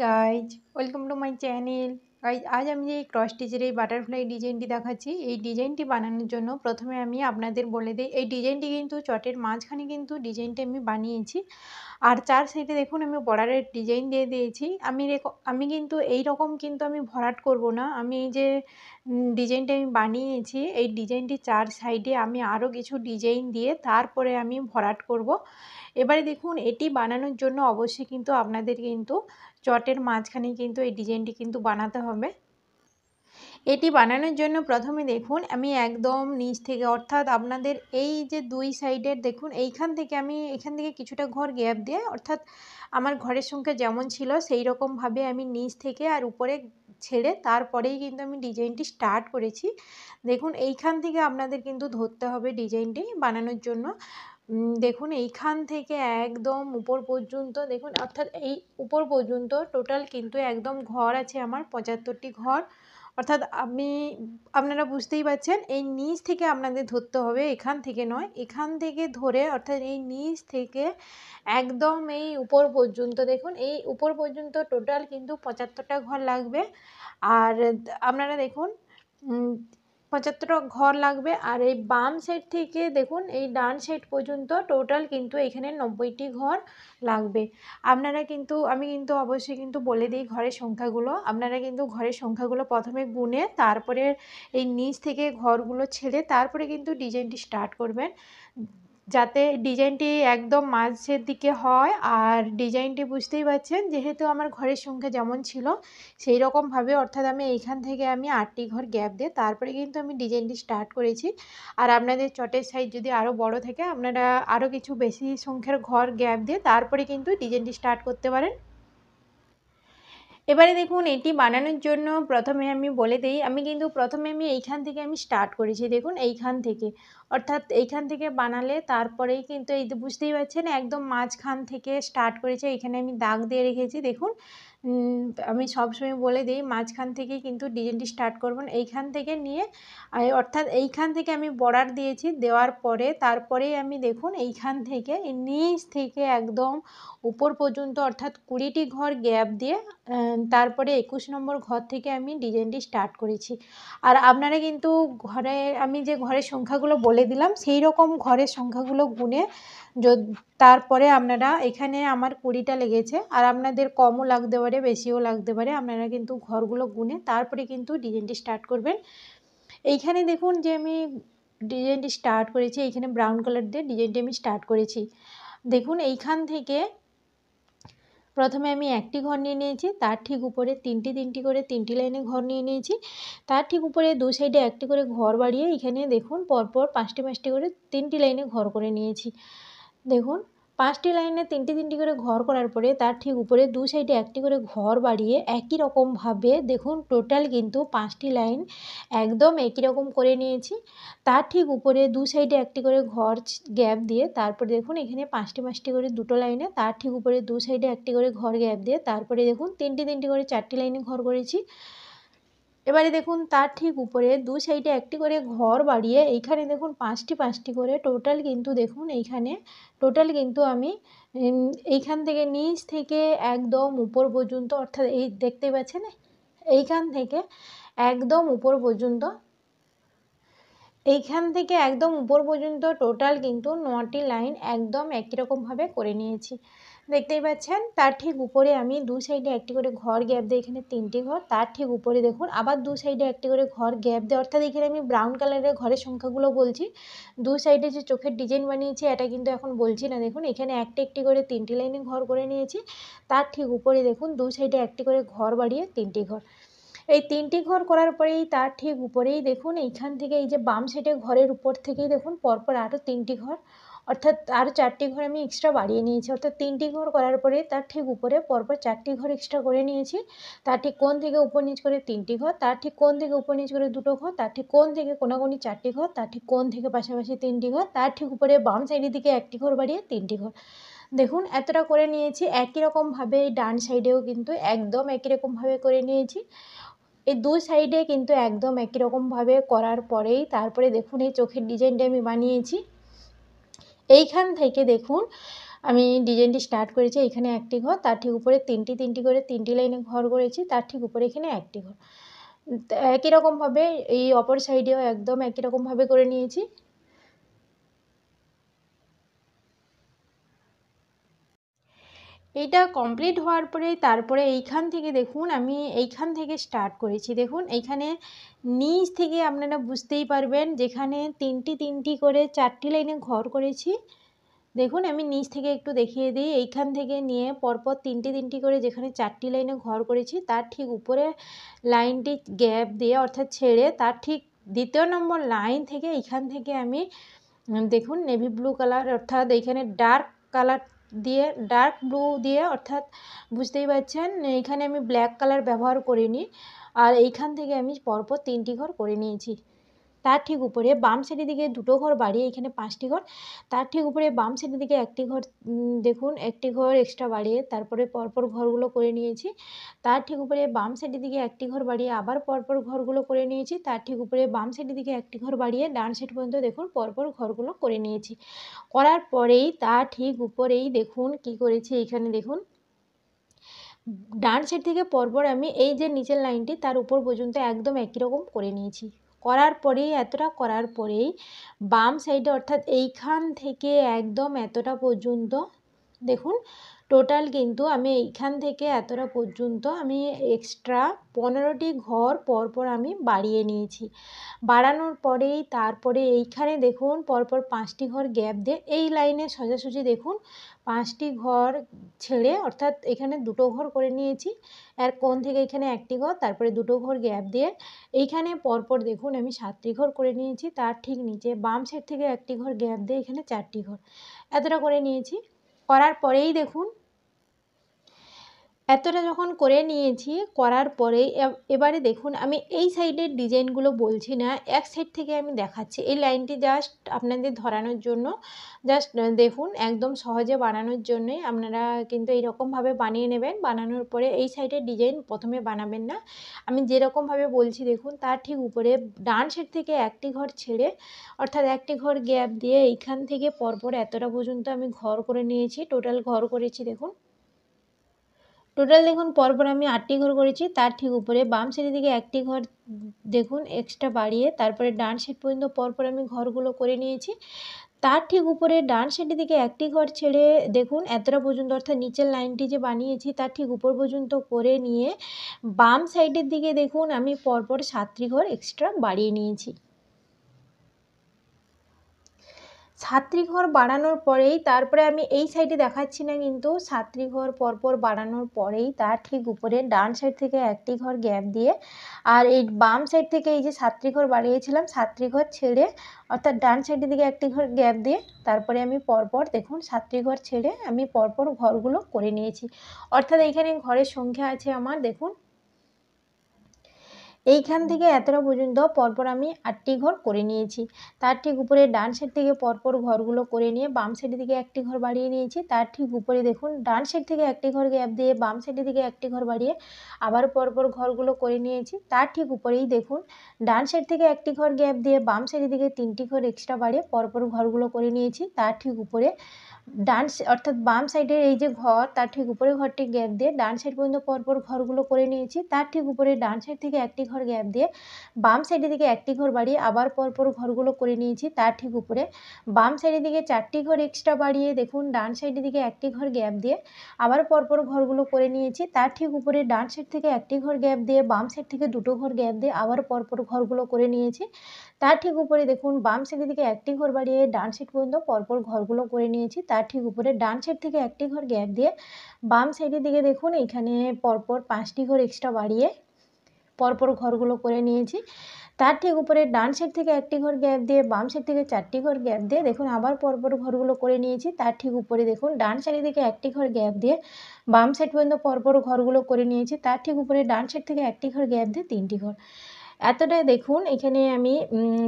Guys, welcome to my channel. Guys, আজ আমি যে ক্রস স্টিচের এই বাটারফ্লাই ডিজাইনটি দেখাচ্ছি, এই ডিজাইনটি বানানোর জন্য প্রথমে আমি আপনাদের বলে দিই, এই ডিজাইনটি কিন্তু চটের মাঝখানে কিন্তু ডিজাইনটি আমি বানিয়েছি। আর চার সাইডে দেখুন আমি বর্ডারের ডিজাইন দিয়ে দিয়েছি। আমি কিন্তু এই রকম কিন্তু আমি ভরাট করব না। আমি এই যে ডিজাইনটা আমি বানিয়েছি, এই ডিজাইনটি চার সাইডে আমি আরও কিছু ডিজাইন দিয়ে তারপরে আমি ভরাট করব। এবারে দেখুন, এটি বানানোর জন্য অবশ্যই কিন্তু আপনাদের কিন্তু চটের মাঝখানে কিন্তু এই ডিজাইনটি কিন্তু বানাতে হবে। এটি বানানোর জন্য প্রথমে দেখুন আমি একদম নিচ থেকে, অর্থাৎ আপনাদের এই যে দুই সাইডের দেখুন এখান থেকে কিছুটা ঘর গ্যাপ দিয়ে, অর্থাৎ আমার ঘরের সংখ্যা যেমন ছিল সেই রকমভাবে আমি নিচ থেকে আর উপরে ছেড়ে তারপরেই কিন্তু আমি ডিজাইনটি স্টার্ট করেছি। দেখুন এইখান থেকে আপনাদের কিন্তু ধরতে হবে ডিজাইনটি বানানোর জন্য। দেখুন এইখান থেকে একদম উপর পর্যন্ত দেখুন, অর্থাৎ এই উপর পর্যন্ত টোটাল কিন্তু একদম ঘর আছে আমার 75টি ঘর। অর্থাৎ আপনারা বুঝতেই পারছেন, এই নিচ থেকে আপনাদের ধরতে হবে, এখান থেকে নয়। এখান থেকে ধরে অর্থাৎ এই নিচ থেকে একদম এই উপর পর্যন্ত, দেখুন এই উপর পর্যন্ত টোটাল কিন্তু 75টা ঘর লাগবে। আর আপনারা দেখুন 75টা ঘর লাগবে। আর এই বাম সাইড থেকে দেখুন এই ডান সাইড পর্যন্ত টোটাল কিন্তু এখানে 90টি ঘর লাগবে। আমি কিন্তু অবশ্যই কিন্তু বলে দিই ঘরের সংখ্যাগুলো। আপনারা কিন্তু ঘরের সংখ্যাগুলো প্রথমে গুনে তারপরে এই নিচ থেকে ঘরগুলো ছেড়ে তারপরে কিন্তু ডিজাইনটি স্টার্ট করবেন, যাতে ডিজাইনটি একদম মাঝের দিকে হয়। আর ডিজাইনটি বুঝতেই পারছেন, যেহেতু আমার ঘরের সংখ্যা যেমন ছিল সেই রকমভাবে, অর্থাৎ আমি এইখান থেকে আমি 8টি ঘর গ্যাপ দিয়ে তারপরে কিন্তু আমি ডিজাইনটি স্টার্ট করেছি। আর আপনাদের চটের সাইজ যদি আরও বড় থাকে, আপনারা আরও কিছু বেশি সংখ্যার ঘর গ্যাপ দিয়ে তারপরে কিন্তু ডিজাইনটি স্টার্ট করতে পারেন। এবারে দেখুন, এটি বানানোর জন্য প্রথমে আমি বলে দিই, প্রথমে আমি এইখান থেকে আমি স্টার্ট করেছি। দেখুন এইখান থেকে, অর্থাৎ এইখান থেকে বানালে তারপরেই কিন্তু এই বুঝতেই পারছেন একদম মাঝখান থেকে স্টার্ট করেছি। এখানে আমি দাগ দিয়ে রেখেছি। দেখুন আমি সবসময় বলে দিই মাঝখান থেকেই কিন্তু ডিজাইনটি স্টার্ট করবেন, এইখান থেকে নিয়ে। অর্থাৎ এইখান থেকে আমি বর্ডার দিয়েছি, দেওয়ার পরে তারপরেই আমি দেখুন এইখান থেকে নিচ থেকে একদম উপর পর্যন্ত, অর্থাৎ 20টি ঘর গ্যাপ দিয়ে তারপরে 21 নম্বর ঘর থেকে আমি ডিজাইনটি স্টার্ট করেছি। আর আপনারা কিন্তু আমি যে ঘরের সংখ্যাগুলো বলে দিলাম সেই রকম ঘরের সংখ্যাগুলো গুনে তারপরে আপনারা, এখানে আমার 20টা লেগেছে, আর আপনাদের কমও লাগতে পারে বেশিও লাগতে পারে, আপনারা কিন্তু ঘরগুলো গুনে তারপরে কিন্তু ডিজাইনটি স্টার্ট করবেন। এইখানে দেখুন যে আমি ডিজাইনটি স্টার্ট করেছি, এইখানে ব্রাউন কালার দিয়ে ডিজাইনটি আমি স্টার্ট করেছি। দেখুন এইখান থেকে প্রথমে আমি একটি ঘর নিয়ে নিয়েছি, তার ঠিক উপরে তিনটি করে 3টি লাইনে ঘর নিয়ে নিয়েছি। তার ঠিক উপরে দু সাইডে একটি করে ঘর বাড়িয়ে এখানে দেখুন পরপর 5টি করে 3টি লাইনে ঘর করে নিয়েছি। দেখুন 5টি লাইনে 3টি করে ঘর করার পরে তার ঠিক উপরে দু সাইডে একটি করে ঘর বাড়িয়ে একই রকমভাবে দেখুন টোটাল কিন্তু 5টি লাইন একদম একই রকম করে নিয়েছি। তার ঠিক উপরে দু সাইডে একটি করে ঘর গ্যাপ দিয়ে তারপরে দেখুন এখানে 5টি করে দুটো লাইনে, তার ঠিক উপরে দু সাইডে একটি করে ঘর গ্যাপ দিয়ে তারপরে দেখুন 3টি করে 4টি লাইনে ঘর করেছি। এবারে দেখুন তার ঠিক উপরে দু সাইডে একটি করে ঘর বাড়িয়ে এইখানে দেখুন 5টি করে টোটাল কিন্তু দেখুন এইখানে টোটাল কিন্তু আমি এইখান থেকে নিচ থেকে একদম উপর পর্যন্ত, অর্থাৎ এই দেখতে পাচ্ছেন এইখান থেকে একদম উপর পর্যন্ত, এইখান থেকে একদম উপর পর্যন্ত টোটাল কিন্তু 9টি লাইন একদম একই রকমভাবে করে নিয়েছি, দেখতেই পাচ্ছেন। তার ঠিক উপরে আমি দু সাইডে একটি করে ঘর গ্যাপ দিয়ে এখানে 3টি ঘর, তার ঠিক উপরে দেখুন আবার দু সাইডে একটি করে ঘর গ্যাপ দিয়ে, অর্থাৎ এখানে আমি ব্রাউন কালারের ঘরের সংখ্যাগুলো বলছি। দু সাইডে যে চোখের ডিজাইন বানিয়েছি এটা কিন্তু এখন বলছি না। দেখুন এখানে একটি করে 3টি লাইনে ঘর করে নিয়েছি। তার ঠিক উপরে দেখুন দু সাইডে একটি করে ঘর বাড়িয়ে 3টি ঘর। এই 3টি ঘর করার পরেই তার ঠিক উপরেই দেখুন এইখান থেকে এই যে বাম সাইডে ঘরের উপর থেকেই দেখুন পরপর আরও 3টি ঘর, অর্থাৎ আরও 4টি ঘর আমি এক্সট্রা বাড়িয়ে নিয়েছি। অর্থাৎ 3টি ঘর করার পরে তার ঠিক উপরে পরপর 4টি ঘর এক্সট্রা করে নিয়েছি। তার ঠিক কোণ থেকে উপর নিচ করে 3টি ঘর, তার ঠিক কোণ থেকে উপর নিচ করে 2টো ঘর, তার ঠিক কোণ থেকে কোণাকুণি 4টি ঘর, তার ঠিক কোণ থেকে পাশাপাশি 3টি ঘর, তার ঠিক উপরে বাম সাইডের দিকে একটি ঘর বাড়িয়ে 3টি ঘর। দেখুন এতটা করে নিয়েছি। একই রকমভাবে ডান সাইডেও কিন্তু একদম একই রকমভাবে করে নিয়েছি। এই দু সাইডে কিন্তু একদম একই রকমভাবে করার পরেই তারপরে দেখুন এই চোখের ডিজাইনটা আমি বানিয়েছি। এইখান থেকে দেখুন আমি ডিজাইনটি স্টার্ট করেছি। এখানে একটি ঘর, তার ঠিক উপরে তিনটি করে 3টি লাইনে ঘর করেছি, তার ঠিক উপরে এখানে একটি ঘর। একই রকমভাবে এই অপর সাইডেও একদম একই রকমভাবে করে নিয়েছি। এইটা কমপ্লিট হওয়ার পরে তারপরে এইখান থেকে দেখুন আমি এইখান থেকে স্টার্ট করেছি। দেখুন এইখানে নিচ থেকে আপনারা বুঝতেই পারবেন, যেখানে তিনটি করে 4টি লাইনে ঘর করেছি। দেখুন আমি নিচ থেকে একটু দেখিয়ে দিই। এইখান থেকে নিয়ে পরপর তিনটি করে যেখানে 4টি লাইনে ঘর করেছি, তার ঠিক উপরে লাইনটি গ্যাপ দিয়ে অর্থাৎ ছেড়ে তার ঠিক 2য় নম্বর লাইন থেকে এইখান থেকে আমি দেখুন নেভি ব্লু কালার অর্থাৎ এইখানে ডার্ক কালার দিয়ে ডার্ক ব্লু দিয়ে অর্থাৎ বুঝতেই পারছেন এইখানে আমি ব্ল্যাক কালার ব্যবহার করিনি। আর এইখান থেকে আমি পরপর 3টি ঘর করে নিয়েছি। তার ঠিক উপরে বাম সাইডের দিকে 2টো ঘর বাড়িয়ে এখানে 5টি ঘর, তার ঠিক উপরে বাম সাইডের দিকে একটি ঘর দেখুন একটি ঘর এক্সট্রা বাড়িয়ে তারপরে পরপর ঘরগুলো করে নিয়েছি। তার ঠিক উপরে বাম সাইডের দিকে একটি ঘর বাড়িয়ে আবার পরপর ঘরগুলো করে নিয়েছি। তার ঠিক উপরে বাম সাইডের দিকে একটি ঘর বাড়িয়ে ডান সাইড পর্যন্ত দেখুন পরপর ঘরগুলো করে নিয়েছি। করার পরেই তার ঠিক উপরেই দেখুন কি করেছি, এইখানে দেখুন ডান সাইড থেকে পরপর আমি এই যে নিচের লাইনটি তার উপর পর্যন্ত একদম একই রকম করে নিয়েছি। করার পরেই এতটা করার পরেই বাম সাইডে অর্থাৎ এইখান থেকে একদম এতটা পর্যন্ত দেখুন টোটাল কিন্তু আমি এইখান থেকে এতটা পর্যন্ত আমি এক্সট্রা 15টি ঘর পরপর আমি বাড়িয়ে নিয়েছি। বাড়ানোর পরেই তারপরে এইখানে দেখুন পরপর 5টি ঘর গ্যাপ দিয়ে এই লাইনে সোজাসুজি দেখুন 5টি ঘর ছেড়ে অর্থাৎ এখানে 2টো ঘর করে নিয়েছি। আর কোণ থেকে এখানে একটি ঘর, তারপরে 2টো ঘর গ্যাপ দিয়ে এইখানে পরপর দেখুন আমি 7টি ঘর করে নিয়েছি। তার ঠিক নিচে বাম সাইড থেকে একটি ঘর গ্যাপ দিয়ে এখানে 4টি ঘর এতটা করে নিয়েছি। করার পরেই দেখুন এতটা যখন করে নিয়েছি, করার পরে এবারে দেখুন আমি এই সাইডের ডিজাইনগুলো বলছি না, এক সাইড থেকে আমি দেখাচ্ছি। এই লাইনটি জাস্ট আপনাদের ধরানোর জন্য, জাস্ট দেখুন একদম সহজে বানানোর জন্যই আপনারা কিন্তু এইরকমভাবে বানিয়ে নেবেন। বানানোর পরে এই সাইডের ডিজাইন প্রথমে বানাবেন না, আমি যেরকমভাবে বলছি দেখুন তার ঠিক উপরে ডান সাইড থেকে একটি ঘর ছেড়ে অর্থাৎ একটি ঘর গ্যাপ দিয়ে এইখান থেকে পরপর এতটা পর্যন্ত আমি ঘর করে নিয়েছি। টোটাল ঘর করেছি দেখুন, টোটাল দেখুন পরপর আমি 8টি ঘর করেছি। তার ঠিক উপরে বাম সাইডের দিকে একটি ঘর দেখুন এক্সট্রা বাড়িয়ে তারপরে ডান সাইড পর্যন্ত পরপর আমি ঘরগুলো করে নিয়েছি। তার ঠিক উপরে ডান সাইডের দিকে একটি ঘর ছেড়ে দেখুন এতটা পর্যন্ত অর্থাৎ নিচের লাইনটি যে বানিয়েছি তার ঠিক উপর পর্যন্ত করে নিয়ে বাম সাইডের দিকে দেখুন আমি পরপর 7টি ঘর এক্সট্রা বাড়িয়ে নিয়েছি। 7টি ঘর বাড়ানোর পরেই তারপরে আমি এই সাইডে দেখাচ্ছি না, কিন্তু 7টি ঘর পরপর বাড়ানোর পরেই তার ঠিক উপরে ডান সাইড থেকে একটি ঘর গ্যাপ দিয়ে আর এই বাম সাইড থেকে এই যে 7টি ঘর বাড়িয়েছিলাম 7টি ঘর ছেড়ে অর্থাৎ ডান সাইডের দিকে একটি ঘর গ্যাপ দিয়ে তারপরে আমি পরপর দেখুন 7টি ঘর ছেড়ে আমি পরপর ঘরগুলো করে নিয়েছি। অর্থাৎ এইখানে ঘরের সংখ্যা আছে আমার দেখুন এইখান থেকে এতটা পর্যন্ত পরপর আমি 8টি ঘর করে নিয়েছি। তার ঠিক উপরে ডান সাইড থেকে পরপর ঘরগুলো করে নিয়ে বাম সাইডের দিকে একটি ঘর বাড়িয়ে নিয়েছি। তার ঠিক উপরে দেখুন ডান সাইড থেকে একটি ঘর গ্যাপ দিয়ে বাম সাইডের দিকে একটি ঘর বাড়িয়ে আবার পরপর ঘরগুলো করে নিয়েছি। তার ঠিক উপরেই দেখুন ডান সাইড থেকে একটি ঘর গ্যাপ দিয়ে বাম সাইডের দিকে 3টি ঘর এক্সট্রা বাড়িয়ে পরপর ঘরগুলো করে নিয়েছি। তার ঠিক উপরে অর্থাৎ বাম সাইডের এই যে ঘর তার ঠিক উপরে ঘরটি গ্যাপ দিয়ে ডান সাইড পর্যন্ত পরপর ঘরগুলো করে নিয়েছি। তার ঠিক উপরে ডান সাইড থেকে একটি ঘর গ্যাপ দিয়ে বাম সাইডের দিকে একটি ঘর বাড়িয়ে আবার পরপর ঘরগুলো করে নিয়েছি। তার ঠিক উপরে বাম সাইডের দিকে 4টি ঘর এক্সট্রা বাড়িয়ে দেখুন ডান সাইডের দিকে একটি ঘর গ্যাপ দিয়ে আবার পরপর ঘরগুলো করে নিয়েছি। তার ঠিক উপরে ডান সাইড থেকে একটি ঘর গ্যাপ দিয়ে বাম সাইড থেকে 2টো ঘর গ্যাপ দিয়ে আবার পরপর ঘরগুলো করে নিয়েছি। তার ঠিক উপরে দেখুন বাম সাইডের দিকে একটি ঘর বাড়িয়ে ডান সাইড পর্যন্ত পরপর ঘরগুলো করে নিয়েছি। তার ঠিক উপরে ডান সাইড থেকে একটি ঘর গ্যাপ দিয়ে বাম সাইডের দিকে দেখুন এখানে পরপর 5টি ঘর এক্সট্রা বাড়িয়ে পরপর ঘরগুলো করে নিয়েছি। তার ঠিক উপরে ডান সাইড থেকে একটি ঘর গ্যাপ দিয়ে বাম সাইড থেকে 4টি ঘর গ্যাপ দিয়ে দেখুন আবার পরপর ঘরগুলো করে নিয়েছি। তার ঠিক উপরে দেখুন ডান সাইডের দিকে একটি ঘর গ্যাপ দিয়ে বাম সাইড পর্যন্ত পরপর ঘরগুলো করে নিয়েছি। তার ঠিক উপরে ডান সাইড থেকে একটি ঘর গ্যাপ দিয়ে 3টি ঘর এতটাই দেখুন। এখানে আমি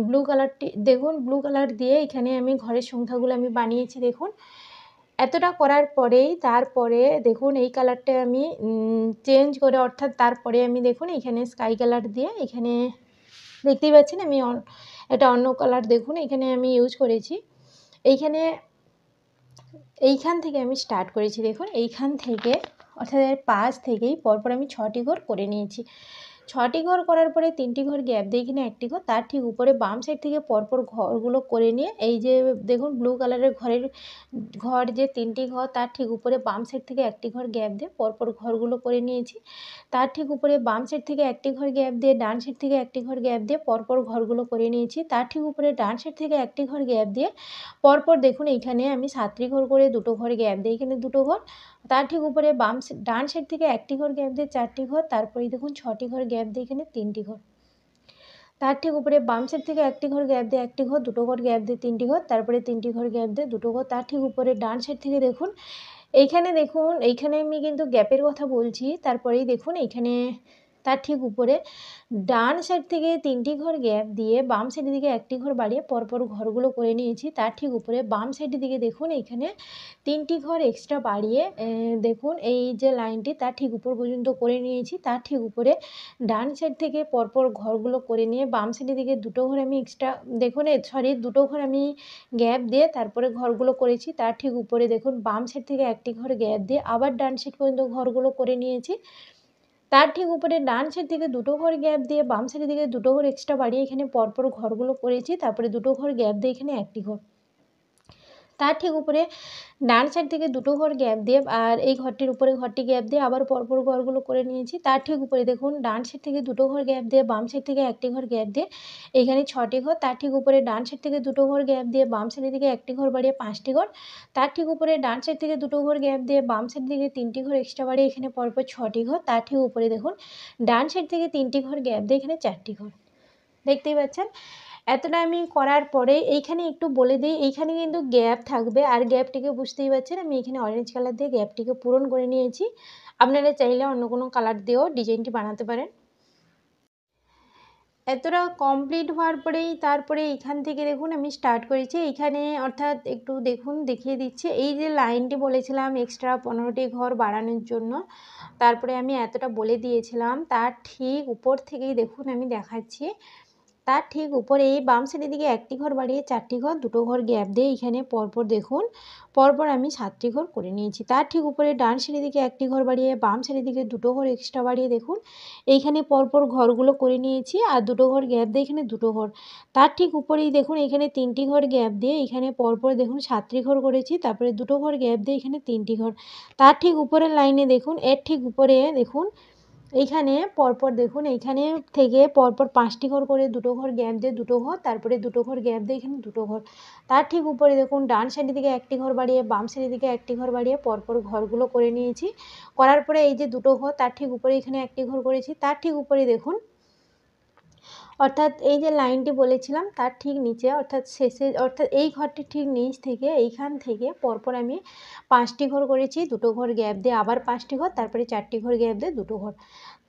ব্লু কালারটি দেখুন ব্লু কালার দিয়ে এখানে আমি ঘরের সংখ্যাগুলো আমি বানিয়েছি দেখুন। এতটা করার পরেই তারপরে দেখুন এই কালারটা আমি চেঞ্জ করে অর্থাৎ তারপরে আমি দেখুন এখানে স্কাই কালার দিয়ে এখানে দেখতেই পাচ্ছেন আমি এটা অন্য কালার দেখুন এখানে আমি ইউজ করেছি। এইখানে এইখান থেকে আমি স্টার্ট করেছি। দেখুন এইখান থেকে অর্থাৎ এর পাশ থেকেই পরপর আমি 6টি ঘর করে নিয়েছি। 6টি ঘর করার পরে 3টি ঘর গ্যাপ দিয়ে এখানে 1টি ঘর, তার ঠিক উপরে বাম সাইড থেকে পরপর ঘরগুলো করে নিয়ে এই যে দেখুন ব্লু কালারের ঘর যে 3টি ঘর, তার ঠিক উপরে বাম সাইড থেকে 1টি ঘর গ্যাপ দিয়ে পরপর ঘরগুলো করে নিয়েছি। তার ঠিক উপরে বাম সাইড থেকে 1টি ঘর গ্যাপ দিয়ে ডান সাইড থেকে 1টি ঘর গ্যাপ দিয়ে পরপর ঘরগুলো করে নিয়েছি। তার ঠিক উপরে ডান সাইড থেকে 1টি ঘর গ্যাপ দিয়ে পরপর দেখুন এইখানে আমি 7টি ঘর করে 2টো ঘর গ্যাপ দিয়ে এখানে 2টো ঘর, তার ঠিক উপরে ডান সাইড থেকে 1টি ঘর গ্যাপ দিয়ে 4টি ঘর, তারপরে দেখুন 6টি ঘর গ্যাপ দিয়ে এখানে 3টি ঘর, তার ঠিক উপরে বাম সাইড থেকে 1টি ঘর গ্যাপ দিয়ে 1টি ঘর, 2টো ঘর গ্যাপ দিয়ে 3টি ঘর, তারপরে 3টি ঘর গ্যাপ দিয়ে 2টো ঘর, তার ঠিক উপরে ডান সাইড থেকে দেখুন এইখানে আমি কিন্তু গ্যাপের কথা বলছি। তারপরেই দেখুন এইখানে তার ঠিক উপরে ডান সাইড থেকে 3টি ঘর গ্যাপ দিয়ে বাম সাইডের দিকে 1টি ঘর বাড়িয়ে পরপর ঘরগুলো করে নিয়েছি। তার ঠিক উপরে বাম সাইডের দিকে দেখুন এইখানে 3টি ঘর এক্সট্রা বাড়িয়ে দেখুন এই যে লাইনটি তার ঠিক উপর পর্যন্ত করে নিয়েছি। তার ঠিক উপরে ডান সাইড থেকে পরপর ঘরগুলো করে নিয়ে বাম সাইডের দিকে 2টো ঘর আমি এক্সট্রা দেখুন 2টো ঘর আমি গ্যাপ দিয়ে তারপরে ঘরগুলো করেছি। তার ঠিক উপরে দেখুন বাম সাইড থেকে 1টি ঘর গ্যাপ দিয়ে আবার ডান সাইড পর্যন্ত ঘরগুলো করে নিয়েছি। তার ঠিক উপরে ডান সাইড থেকে 2টো ঘর গ্যাপ দিয়ে বাম সাইডের দিকে 2টো ঘর এক্সট্রা বাড়িয়ে এখানে পরপর ঘরগুলো করেছি। তারপরে 2টো ঘর গ্যাপ দিয়ে এখানে 1টি ঘর, তার ঠিক উপরে ডান সাইড থেকে 2টো ঘর গ্যাপ দিয়ে আর এই ঘরটির উপরে ঘরটি গ্যাপ দিয়ে আবার পরপর ঘরগুলো করে নিয়েছি। তার ঠিক উপরে দেখুন ডান সাইড থেকে 2টো ঘর গ্যাপ দিয়ে বাম সাইড থেকে 1টি ঘর গ্যাপ দিয়ে এখানে 6টি ঘর, তার ঠিক উপরে ডান সাইড থেকে 2টো ঘর গ্যাপ দিয়ে বাম সাইডের দিকে 1টি ঘর বাড়িয়ে 5টি ঘর, তার ঠিক উপরে ডান সাইড থেকে 2টো ঘর গ্যাপ দিয়ে বাম সাইডের দিকে 3টি ঘর এক্সট্রা বাড়িয়ে এখানে পরপর 6টি ঘর, তার ঠিক উপরে দেখুন ডান সাইড থেকে 3টি ঘর গ্যাপ দিয়ে এখানে 4টি ঘর। দেখতেই পাচ্ছেন। এতটা আমি করার পরে এইখানে একটু বলে দিই, এইখানে কিন্তু গ্যাপ থাকবে আর গ্যাপটিকে বুঝতেই পারছেন আমি এখানে অরেঞ্জ কালার দিয়ে গ্যাপটিকে পূরণ করে নিয়েছি। আপনারা চাইলে অন্য কোনো কালার দিয়েও ডিজাইনটি বানাতে পারেন। এতটা কমপ্লিট হওয়ার পরেই তারপরে এইখান থেকে দেখুন আমি স্টার্ট করেছি। এইখানে অর্থাৎ একটু দেখুন দেখিয়ে দিচ্ছি, এই যে লাইনটি বলেছিলাম এক্সট্রা 15টি ঘর বাড়ানোর জন্য, তারপরে আমি এতটা বলে দিয়েছিলাম, তার ঠিক উপর থেকেই দেখুন আমি দেখাচ্ছি। তার ঠিক উপরে এই বাম সাইডের দিকে 1টি ঘর বাড়িয়ে 4টি ঘর, 2টো ঘর গ্যাপ দিয়ে এখানে পরপর দেখুন পরপর আমি 7টি ঘর করে নিয়েছি। তার ঠিক উপরে ডান সাইডের দিকে 1টি ঘর বাড়িয়ে বাম সাইডের দিকে 2টো ঘর এক্সট্রা বাড়িয়ে দেখুন এইখানে পরপর ঘরগুলো করে নিয়েছি আর 2টো ঘর গ্যাপ দিয়ে এখানে 2টো ঘর, তার ঠিক উপরেই দেখুন এখানে 3টি ঘর গ্যাপ দিয়ে এখানে পরপর দেখুন 7টি ঘর করেছি, তারপরে 2টো ঘর গ্যাপ দিয়ে এখানে 3টি ঘর, তার ঠিক উপরের লাইনে দেখুন এর ঠিক উপরে দেখুন এইখানে পরপর দেখুন এইখানে থেকে পরপর 5টি ঘর করে 2টো ঘর গ্যাপ দিয়ে 2টো ঘর, তারপরে 2টো ঘর গ্যাপ দিয়ে এখানে 2টো ঘর, তার ঠিক উপরে দেখুন ডান সাইডের দিকে 1টি ঘর বাড়িয়ে বাম সাইডের দিকে 1টি ঘর বাড়িয়ে পরপর ঘরগুলো করে নিয়েছি। করার পরে এই যে 2টো ঘর তার ঠিক উপরে এখানে 1টি ঘর করেছি। তার ঠিক উপরে দেখুন অর্থাৎ এই যে লাইনটি বলেছিলাম তার ঠিক নিচে অর্থাৎ শেষে অর্থাৎ এই ঘরটির ঠিক নিচ থেকে এইখান থেকে পরপর আমি 5টি ঘর করেছি, 2টো ঘর গ্যাপ দিয়ে আবার 5টি ঘর, তারপরে 4টি ঘর গ্যাপ দিয়ে 2টো ঘর।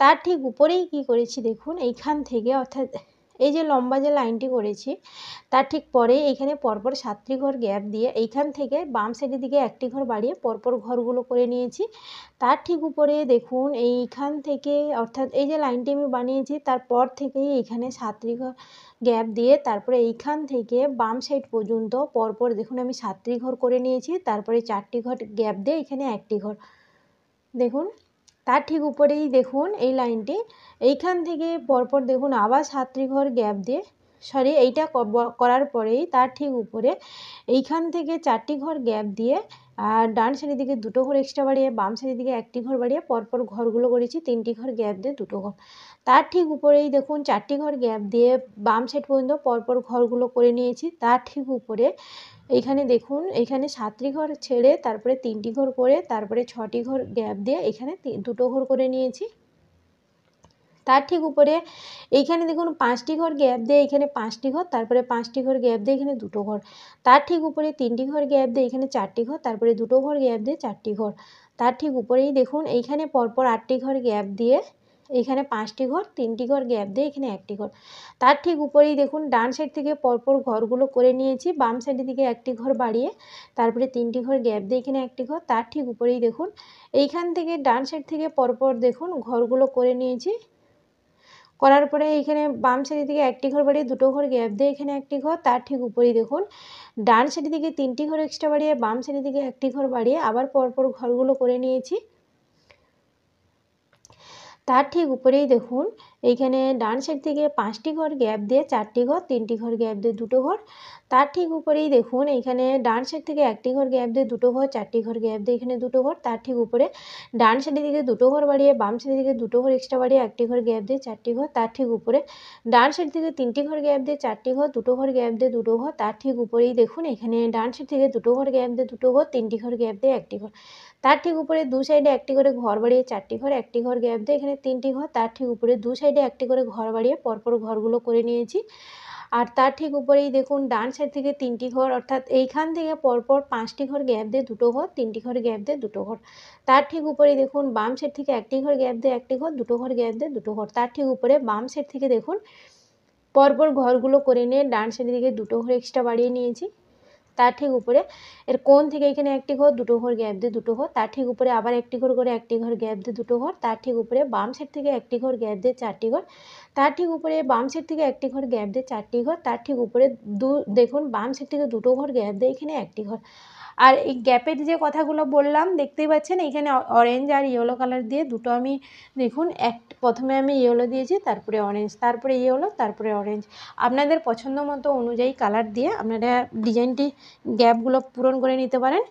তার ঠিক উপরেই কি করেছি দেখুন এইখান থেকে অর্থাৎ এই যে লম্বা যে লাইনটি করেছি তার ঠিক পরে এইখানে পরপর 7টি ঘর গ্যাপ দিয়ে এইখান থেকে বাম সাইডের দিকে 1টি ঘর বাড়িয়ে পরপর ঘরগুলো করে নিয়েছি। তার ঠিক উপরে দেখুন এইখান থেকে অর্থাৎ এই যে লাইনটি আমি বানিয়েছি তারপর থেকেই এইখানে 7টি ঘর গ্যাপ দিয়ে তারপরে এইখান থেকে বাম সাইড পর্যন্ত পরপর দেখুন আমি 7টি ঘর করে নিয়েছি, তারপরে 4টি ঘর গ্যাপ দিয়ে এখানে 1টি ঘর দেখুন। তার ঠিক উপরেই দেখুন এই লাইনটি এইখান থেকে পরপর দেখুন আবার 7টি ঘর গ্যাপ দিয়ে এইটা করার পরেই তার ঠিক উপরে এইখান থেকে 4টি ঘর গ্যাপ দিয়ে আর ডান সাইডের দিকে 2টো ঘর এক্সট্রা বাড়িয়ে বাম সাইডের দিকে 1টি ঘর বাড়িয়ে পরপর ঘরগুলো করেছি 3টি ঘর গ্যাপ দিয়ে 2টো ঘর। তার ঠিক উপরেই দেখুন 4টি ঘর গ্যাপ দিয়ে বাম সাইড পর্যন্ত পরপর ঘরগুলো করে নিয়েছি। তার ঠিক উপরে এইখানে দেখুন এইখানে 7টি ঘর ছেড়ে তারপরে 3টি ঘর করে তারপরে 6টি ঘর গ্যাপ দিয়ে এখানে 2টো ঘর করে নিয়েছি। তার ঠিক উপরে এইখানে দেখুন 5টি ঘর গ্যাপ দিয়ে এখানে 5টি ঘর, তারপরে 5টি ঘর গ্যাপ দিয়ে এখানে 2টো ঘর, তার ঠিক উপরে 3টি ঘর গ্যাপ দিয়ে এখানে 4টি ঘর, তারপরে 2টো ঘর গ্যাপ দিয়ে 4টি ঘর। তার ঠিক উপরেই দেখুন এইখানে পরপর 8টি ঘর গ্যাপ দিয়ে এখানে 5টি ঘর, 3টি ঘর গ্যাপ দিয়ে এখানে 1টি ঘর। তার ঠিক উপরেই দেখুন ডান সাইড থেকে পরপর ঘরগুলো করে নিয়েছি, বাম সাইডের দিকে 1টি ঘর বাড়িয়ে তারপরে 3টি ঘর গ্যাপ দিয়ে এখানে 1টি ঘর। তার ঠিক উপরেই দেখুন এইখান থেকে ডান সাইড থেকে পরপর দেখুন ঘরগুলো করে নিয়েছি। করার পরে এখানে বাম সাইডের দিকে 1টি ঘর বাড়িয়ে 2টো ঘর গ্যাপ দিয়ে এখানে 1টি ঘর, তার ঠিক উপরেই দেখুন ডান সাইডের দিকে 3টি ঘর এক্সট্রা বাড়িয়ে বাম সাইডের দিকে 1টি ঘর বাড়িয়ে আবার পরপর ঘরগুলো করে নিয়েছি। তার ঠিক উপরেই দেখুন এইখানে ডান সাইড থেকে 5টি ঘর গ্যাপ দিয়ে 4টি ঘর, 3টি ঘর গ্যাপ দিয়ে 2টো ঘর। তার ঠিক উপরেই দেখুন এইখানে ডান সাইড থেকে 1টি ঘর গ্যাপ দিয়ে 2টো ঘর, 4টি ঘর গ্যাপ দিয়ে এখানে 2টো ঘর। তার ঠিক উপরে ডান সাইডের দিকে 2টো ঘর বাড়িয়ে বাম সাইডের দিকে 2টো ঘর এক্সট্রা বাড়িয়ে 1টি ঘর গ্যাপ দিয়ে 4টি ঘর। তার ঠিক উপরে ডান সাইড থেকে 3টি ঘর গ্যাপ দিয়ে 4টি ঘর, 2টো ঘর গ্যাপ দিয়ে 2টো ঘর। তার ঠিক উপরেই দেখুন এখানে ডান সাইড থেকে 2টো ঘর গ্যাপ দিয়ে 2টো ঘর, 3টি ঘর গ্যাপ দিয়ে 1টি ঘর। তার ঠিক উপরে দু সাইডে 1টি করে ঘর বাড়িয়ে 4টি ঘর, 1টি ঘর গ্যাপ দিয়ে এখানে 3টি ঘর। তার ঠিক উপরে দু সাইডে 1টি করে ঘর বাড়িয়ে পরপর ঘরগুলো করে নিয়েছি। আর তার ঠিক উপরেই দেখুন ডান সাইড থেকে 3টি ঘর, অর্থাৎ এইখান থেকে পরপর 5টি ঘর গ্যাপ দিয়ে 2টো ঘর, 3টি ঘর গ্যাপ দিয়ে 2টো ঘর। তার ঠিক উপরেই দেখুন বাম সাইড থেকে 1টি ঘর গ্যাপ দিয়ে 1টি ঘর, 2টো ঘর গ্যাপ দিয়ে 2টো ঘর। তার ঠিক উপরে বাম সাইড থেকে দেখুন পরপর ঘরগুলো করে নিয়ে ডান সাইডের দিকে 2টো ঘর এক্সট্রা বাড়িয়ে নিয়েছি। তার ঠিক উপরে এর কোণ থেকে এখানে 1টি ঘর, 2টো ঘর গ্যাপ দিয়ে 2টো ঘর। তার ঠিক উপরে আবার 1টি ঘর করে 1টি ঘর গ্যাপ দিয়ে 2টো ঘর। তার ঠিক উপরে বাম সাইড থেকে 1টি ঘর গ্যাপ দিয়ে 4টি ঘর। তার ঠিক উপরে বাম সাইড থেকে 1টি ঘর গ্যাপ দিয়ে 4টি ঘর। তার ঠিক উপরে দেখুন বাম সাইড থেকে 2টো ঘর গ্যাপ দিয়ে এখানে 1টি ঘর। আর এই গ্যাপের যে কথাগুলো বললাম দেখতেই পাচ্ছেন এইখানে অরেঞ্জ আর ইয়েলো কালার দিয়ে দুটো আমি দেখুন প্রথমে আমি ইয়েলো দিয়েছি, তারপরে অরেঞ্জ, তারপরে ইয়েলো, তারপরে অরেঞ্জ। আপনাদের পছন্দ মতো অনুযায়ী কালার দিয়ে আপনারা ডিজাইনটি গ্যাপগুলো পূরণ করে নিতে পারেন।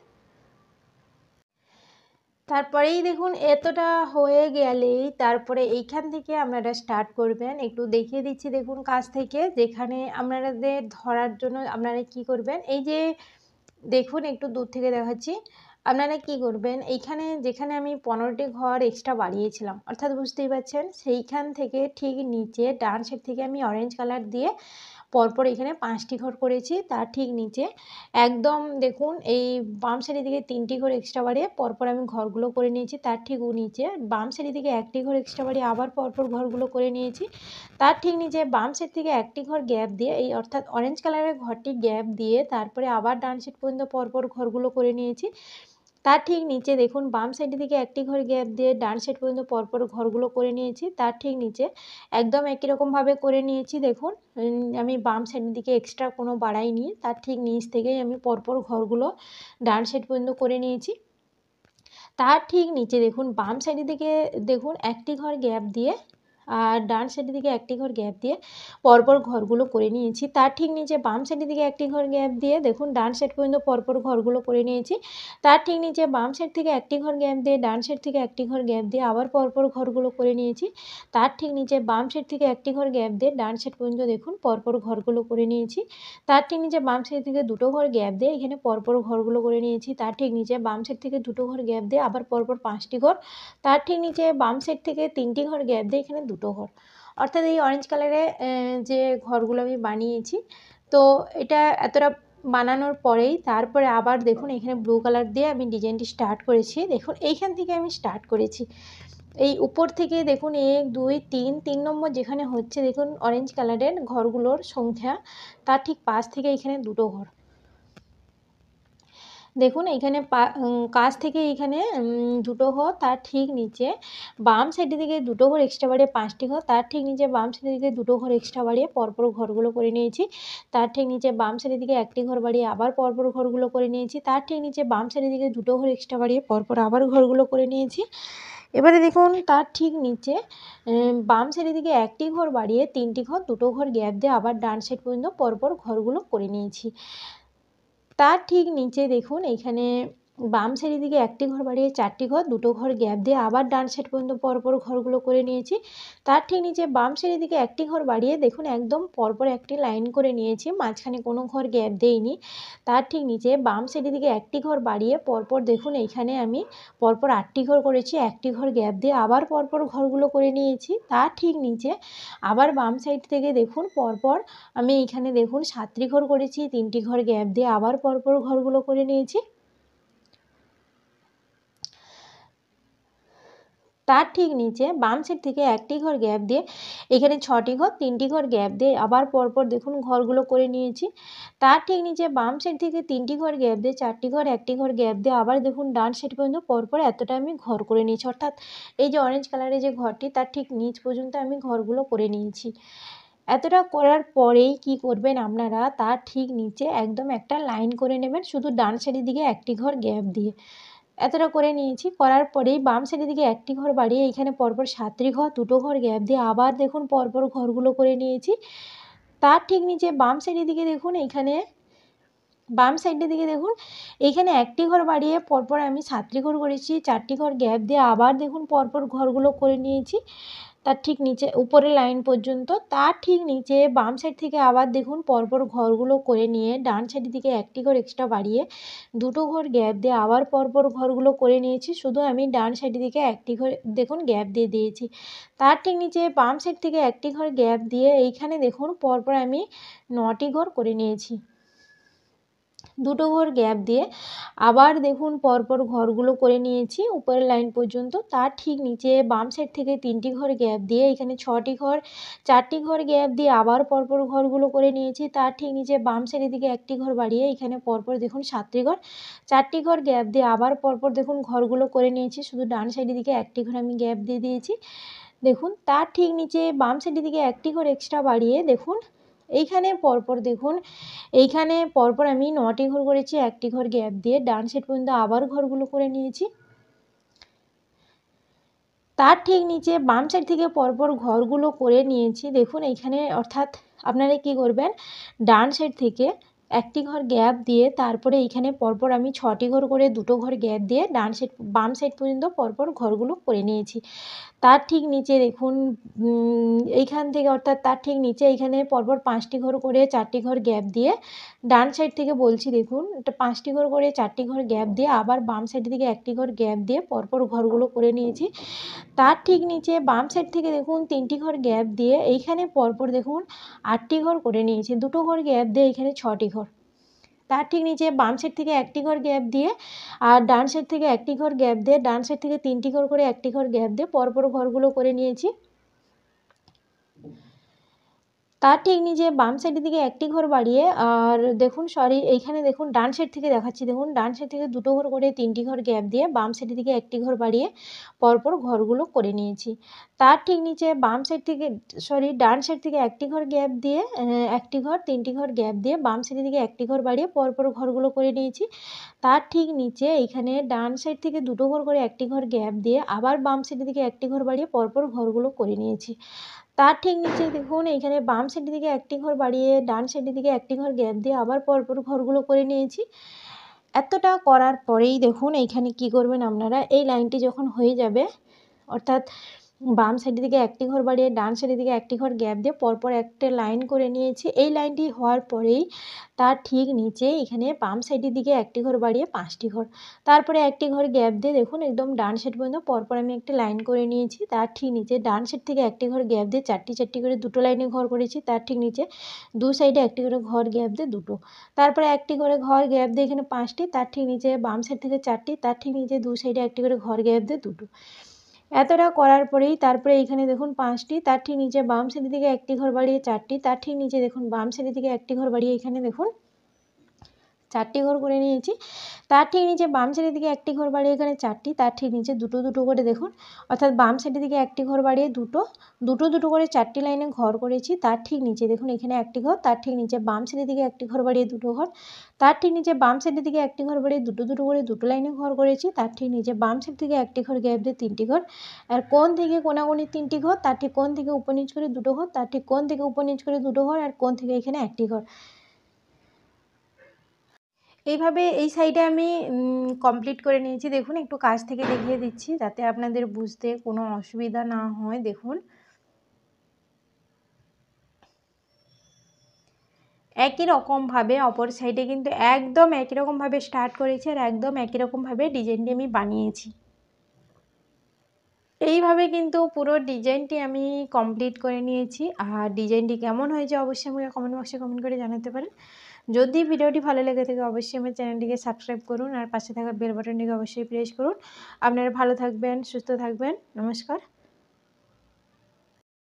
তারপরেই দেখুন এতটা হয়ে গেলেই তারপরে এইখান থেকে আপনারা স্টার্ট করবেন। একটু দেখিয়ে দিচ্ছি দেখুন কাছ থেকে, যেখানে আপনাদের ধরার জন্য আপনারা কি করবেন, এই যে দেখুন একটু দূর থেকে দেখাচ্ছি। আপনারা কি করবেন, এইখানে যেখানে আমি 15টি ঘর এক্সট্রা বাড়িয়েছিলাম, অর্থাৎ বুঝতেই পারছেন সেইখান থেকে ঠিক নিচে ডান সাইড থেকে আমি অরেঞ্জ কালার দিয়ে পরপর এখানে 5টি ঘর করেছি। তার ঠিক নিচে একদম দেখুন এই বাম সাইডের দিকে 3টি ঘর এক্সট্রা বাড়িয়ে পরপর আমি ঘরগুলো করে নিয়েছি। তার ঠিক নিচে বাম সাইডের দিকে 1টি ঘর এক্সট্রা বাড়িয়ে আবার পরপর ঘরগুলো করে নিয়েছি। তার ঠিক নিচে বাম সাইড থেকে 1টি ঘর গ্যাপ দিয়ে এই অর্থাৎ অরেঞ্জ কালারের ঘরটি গ্যাপ দিয়ে তারপরে আবার ডান সাইড পর্যন্ত পরপর ঘরগুলো করে নিয়েছি। তার ঠিক নিচে দেখুন বাম সাইডের দিকে 1টি ঘর গ্যাপ দিয়ে ডান সাইড পর্যন্ত পরপর ঘরগুলো করে নিয়েছি। তার ঠিক নিচে একদম একই রকমভাবে করে নিয়েছি। দেখুন আমি বাম সাইডের দিকে এক্সট্রা কোনো বাড়াইনি, তার ঠিক নিচ থেকেই আমি পরপর ঘরগুলো ডান সাইড পর্যন্ত করে নিয়েছি। তার ঠিক নিচে দেখুন বাম সাইডের দিকে দেখুন 1টি ঘর গ্যাপ দিয়ে আর ডান সাইডের দিকে 1টি ঘর গ্যাপ দিয়ে পরপর ঘরগুলো করে নিয়েছি। তার ঠিক নিচে বাম সাইডের দিকে 1টি ঘর গ্যাপ দিয়ে দেখুন ডান সাইড পর্যন্ত পরপর ঘরগুলো করে নিয়েছি। তার ঠিক নিচে বাম সাইড থেকে 1টি ঘর গ্যাপ দিয়ে ডান সাইড থেকে 1টি ঘর গ্যাপ দিয়ে আবার পরপর ঘরগুলো করে নিয়েছি। তার ঠিক নিচে বাম সাইড থেকে 1টি ঘর গ্যাপ দিয়ে ডান সাইড পর্যন্ত দেখুন পরপর ঘরগুলো করে নিয়েছি। তার ঠিক নিচে বাম সাইড থেকে 2টো ঘর গ্যাপ দিয়ে এখানে পরপর ঘরগুলো করে নিয়েছি। তার ঠিক নিচে বাম সাইড থেকে 2টো ঘর গ্যাপ দিয়ে আবার পরপর 5টি ঘর। তার ঠিক নিচে বাম সাইড থেকে 3টি ঘর গ্যাপ দিয়ে এখানে 2টো ঘর। অর্থাৎ এই অরেঞ্জ কালারে যে ঘরগুলো আমি বানিয়েছি, তো এটা এতটা বানানোর পরেই তারপরে আবার দেখুন এখানে ব্লু কালার দিয়ে আমি ডিজাইনটি স্টার্ট করেছি। দেখুন এইখান থেকে আমি স্টার্ট করেছি, এই উপর থেকে দেখুন 1 2 3 3 নম্বর যেখানে হচ্ছে দেখুন অরেঞ্জ কালারের ঘরগুলোর সংখ্যা, তার ঠিক পাশ থেকে এখানে 2টো ঘর। দেখুন এইখানে কাছ থেকে এইখানে 2টো ঘর। তার ঠিক নিচে বাম সাইডের দিকে 2টো ঘর এক্সট্রা বাড়িয়ে 5টি ঘর। তার ঠিক নিচে বাম সাইডের দিকে 2টো ঘর এক্সট্রা বাড়িয়ে পরপর ঘরগুলো করে নিয়েছি। তার ঠিক নিচে বাম সাইডের দিকে 1টি ঘর বাড়িয়ে আবার পরপর ঘরগুলো করে নিয়েছি। তার ঠিক নিচে বাম সাইডের দিকে 2টো ঘর এক্সট্রা বাড়িয়ে পরপর আবার ঘরগুলো করে নিয়েছি। এবারে দেখুন তার ঠিক নিচে বাম সাইডের দিকে 1টি ঘর বাড়িয়ে 3টি ঘর, 2টো ঘর গ্যাপ দিয়ে আবার ডান সাইড পর্যন্ত পরপর ঘরগুলো করে নিয়েছি। তার ঠিক নিচে দেখুন এইখানে বাম সাইডের দিকে 1টি ঘর বাড়িয়ে 4টি ঘর, 2টো ঘর গ্যাপ দিয়ে আবার ডান সাইড পর্যন্ত পরপর ঘরগুলো করে নিয়েছি। তার ঠিক নিচে বাম সাইডের দিকে 1টি ঘর বাড়িয়ে দেখুন একদম পরপর একটি লাইন করে নিয়েছি, মাঝখানে কোনো ঘর গ্যাপ দেইনি। তার ঠিক নিচে বাম সাইডের দিকে 1টি ঘর বাড়িয়ে পরপর দেখুন এইখানে আমি পরপর 8টি ঘর করেছি, 1টি ঘর গ্যাপ দিয়ে আবার পরপর ঘরগুলো করে নিয়েছি। তার ঠিক নিচে আবার বাম সাইড থেকে দেখুন পরপর আমি এইখানে দেখুন 7টি ঘর করেছি, 3টি ঘর গ্যাপ দিয়ে আবার পরপর ঘরগুলো করে নিয়েছি। তার ঠিক নিচে বাম সাইড থেকে 1টি ঘর গ্যাপ দিয়ে এখানে 6টি ঘর, 3টি ঘর গ্যাপ দিয়ে আবার পরপর দেখুন ঘরগুলো করে নিয়েছি। তার ঠিক নিচে বাম সাইড থেকে 3টি ঘর গ্যাপ দিয়ে 4টি ঘর, 1টি ঘর গ্যাপ দিয়ে আবার দেখুন ডান সাইড পর্যন্ত পরপর এতটা আমি ঘর করে নিয়েছি। অর্থাৎ এই যে অরেঞ্জ কালারের যে ঘরটি তার ঠিক নিচ পর্যন্ত আমি ঘরগুলো করে নিয়েছি। এতটা করার পরেই কি করবেন আপনারা, তার ঠিক নিচে একদম একটা লাইন করে নেবেন, শুধু ডান সাইডের দিকে একটি ঘর গ্যাপ দিয়ে। এতটা করে নিয়েছি, করার পরেই বাম সাইডের দিকে একটি ঘর বাড়িয়ে এখানে পরপর 7টি ঘর, 2টো ঘর গ্যাপ দিয়ে আবার দেখুন পরপর ঘরগুলো করে নিয়েছি। তার ঠিক নিচে বাম সাইডের দিকে দেখুন, এইখানে বাম সাইডের দিকে দেখুন এইখানে একটি ঘর বাড়িয়ে পরপর আমি 7টি ঘর করেছি, 4টি ঘর গ্যাপ দিয়ে আবার দেখুন পরপর ঘরগুলো করে নিয়েছি তার ঠিক নিচে উপরের লাইন পর্যন্ত। তার ঠিক নিচে বাম সাইড থেকে আবার দেখুন পরপর ঘরগুলো করে নিয়ে ডান সাইডের দিকে একটি ঘর এক্সট্রা বাড়িয়ে 2টো ঘর গ্যাপ দিয়ে আবার পরপর ঘরগুলো করে নিয়েছি, শুধু আমি ডান সাইডের দিকে একটি ঘর দেখুন গ্যাপ দিয়ে দিয়েছি। তার ঠিক নিচে বাম সাইড থেকে একটি ঘর গ্যাপ দিয়ে এইখানে দেখুন পরপর আমি 9টি ঘর করে নিয়েছি। 2টো ঘর গ্যাপ দিয়ে আবার দেখুন পরপর ঘরগুলো করে নিয়েছি উপরের লাইন পর্যন্ত। তার ঠিক নিচে বাম সাইড থেকে 3টি ঘর গ্যাপ দিয়ে এখানে 6টি ঘর, 4টি ঘর গ্যাপ দিয়ে আবার পরপর ঘরগুলো করে নিয়েছি। তার ঠিক নিচে বাম সাইডের দিকে একটি ঘর বাড়িয়ে এখানে পরপর দেখুন 7টি ঘর, 4টি ঘর গ্যাপ দিয়ে আবার পরপর দেখুন ঘরগুলো করে নিয়েছি, শুধু ডান সাইডের দিকে একটি ঘর আমি গ্যাপ দিয়ে দিয়েছি। দেখুন তার ঠিক নিচে বাম সাইডের দিকে একটি ঘর এক্সট্রা বাড়িয়ে দেখুন এইখানে পরপর দেখুন এইখানে পরপর আমি 9টি ঘর করেছি, একটি ঘর গ্যাপ দিয়ে ডান সাইড পর্যন্ত আবার ঘরগুলো করে নিয়েছি। তার ঠিক নিচে বাম সাইড থেকে পরপর ঘরগুলো করে নিয়েছি দেখুন এইখানে, অর্থাৎ আপনারা কি করবেন, ডান সাইড থেকে একটি ঘর গ্যাপ দিয়ে তারপরে এইখানে পরপর আমি 6টি ঘর করে 2টো ঘর গ্যাপ দিয়ে ডান সাইড বাম সাইড পর্যন্ত পরপর ঘরগুলো করে নিয়েছি। তার ঠিক নিচে দেখুন এইখান থেকে, অর্থাৎ তার ঠিক নিচে এইখানে পরপর 5টি ঘর করে 4টি ঘর গ্যাপ দিয়ে ডান সাইড থেকে বলছি দেখুন এটা 5টি ঘর করে 4টি ঘর গ্যাপ দিয়ে আবার বাম সাইডের দিকে একটি ঘর গ্যাপ দিয়ে পরপর ঘরগুলো করে নিয়েছি। তার ঠিক নিচে বাম সাইড থেকে দেখুন 3টি ঘর গ্যাপ দিয়ে এইখানে পরপর দেখুন 8টি ঘর করে নিয়েছি, 2টো ঘর গ্যাপ দিয়ে এইখানে 6টি ঘর। তার ঠিক নিচে বাম সাইড থেকে একটি ঘর গ্যাপ দিয়ে আর ডান সাইড থেকে একটি ঘর গ্যাপ দিয়ে ডান সাইড থেকে 3টি ঘর করে একটি ঘর গ্যাপ দিয়ে পরপর ঘরগুলো করে নিয়েছি। তার ঠিক নিচে বাম সাইডের দিকে একটি ঘর বাড়িয়ে আর দেখুন এইখানে দেখুন ডান সাইড থেকে দেখাচ্ছি, দেখুন ডান সাইড থেকে 2টো ঘর করে 3টি ঘর গ্যাপ দিয়ে বাম সাইডের দিকে একটি ঘর বাড়িয়ে পরপর ঘরগুলো করে নিয়েছি। তার ঠিক নিচে বাম সাইড থেকে ডান সাইড থেকে একটি ঘর গ্যাপ দিয়ে একটি ঘর 3টি ঘর গ্যাপ দিয়ে বাম সাইডের দিকে একটি ঘর বাড়িয়ে পরপর ঘরগুলো করে নিয়েছি। তার ঠিক নিচে এইখানে ডান সাইড থেকে 2টো ঘর করে একটি ঘর গ্যাপ দিয়ে আবার বাম সাইডের দিকে একটি ঘর বাড়িয়ে পরপর ঘরগুলো করে নিয়েছি। তার ঠিক নিচে দেখুন এইখানে বাম সাইডের দিকে একটি ঘর বাড়িয়ে ডান সাইডের দিকে একটি ঘর গ্যাপ দিয়ে আবার পরপর ঘরগুলো করে নিয়েছি। এতটা করার পরেই দেখুন এইখানে কি করবেন আপনারা, এই লাইনটি যখন হয়ে যাবে, অর্থাৎ বাম সাইডের দিকে একটি ঘর বাড়িয়ে ডান সাইডের দিকে একটি ঘর গ্যাপ দিয়ে পরপর একটা লাইন করে নিয়েছি। এই লাইনটি হওয়ার পরেই তার ঠিক নিচে এখানে বাম সাইডের দিকে একটি ঘর বাড়িয়ে 5টি ঘর, তারপরে একটি ঘর গ্যাপ দিয়ে দেখুন একদম ডান সাইড পর্যন্ত পরপর আমি একটা লাইন করে নিয়েছি। তার ঠিক নিচে ডান সাইড থেকে একটি ঘর গ্যাপ দিয়ে 4টি করে 2টো লাইনে ঘর করেছি। তার ঠিক নিচে দু সাইডে একটি করে ঘর গ্যাপ দিয়ে 2টো, তারপরে একটি করে ঘর গ্যাপ দিয়ে এখানে 5টি, তার ঠিক নিচে বাম সাইড থেকে 4টি, তার ঠিক নিচে দু সাইডে একটি করে ঘর গ্যাপ দিয়ে 2টো। এতটা করার পরেই তারপরে এইখানে দেখুন 5টি, তার ঠিক নিচে বাম সাইডের দিকে একটি ঘর বাড়িয়ে 4টি, তার ঠিক নিচে দেখুন বাম সাইডের দিকে একটি ঘর বাড়িয়ে এখানে দেখুন 4টি ঘর করে নিয়েছি। তার ঠিক নিচে বাম সাইডের দিকে একটি ঘর বাড়িয়ে এখানে 4টি, তার ঠিক নিচে 2টো করে দেখুন, অর্থাৎ বাম সাইডের দিকে একটি ঘর বাড়িয়ে 2টো করে 4টি লাইনে ঘর করেছি। তার ঠিক নিচে দেখুন এখানে একটি ঘর, তার ঠিক নিচে বাম সাইডের দিকে একটি ঘর বাড়িয়ে 2টো ঘর, তার ঠিক নিচে বাম সাইডের দিকে একটি ঘর বাড়িয়ে 2টো করে 2টো লাইনে ঘর করেছি। তার ঠিক নিচে বাম সাইড থেকে একটি ঘর গ্যাপ দিয়ে 3টি ঘর, আর কোণ থেকে কোণাকুণি 3টি ঘর, তার ঠিক কোণ থেকে উপর নিচ করে 2টো ঘর, তার ঠিক কোণ থেকে উপর নিচ করে 2টো ঘর, আর কোণ থেকে এখানে একটি ঘর। এইভাবে এই সাইডে আমি কমপ্লিট করে নিয়েছি। দেখুন একটু কাছ থেকে দেখিয়ে দিচ্ছি যাতে আপনাদের বুঝতে কোনো অসুবিধা না হয়। দেখুন একই রকমভাবে অপর সাইডে কিন্তু একদম একই রকমভাবে স্টার্ট করেছি আর একদম একই রকমভাবে ডিজাইনটি আমি বানিয়েছি। এইভাবে কিন্তু পুরো ডিজাইনটি আমি কমপ্লিট করে নিয়েছি। আর ডিজাইনটি কেমন হয়েছে অবশ্যই আমাকে কমেন্ট বক্সে কমেন্ট করে জানাতে পারেন। যদি ভিডিওটি ভালো লেগে থাকে অবশ্যই আমার চ্যানেলটিকে সাবস্ক্রাইব করুন আর পাশে থাকা বেল বাটনটিকে অবশ্যই প্রেস করুন। আপনারা ভালো থাকবেন, সুস্থ থাকবেন। নমস্কার।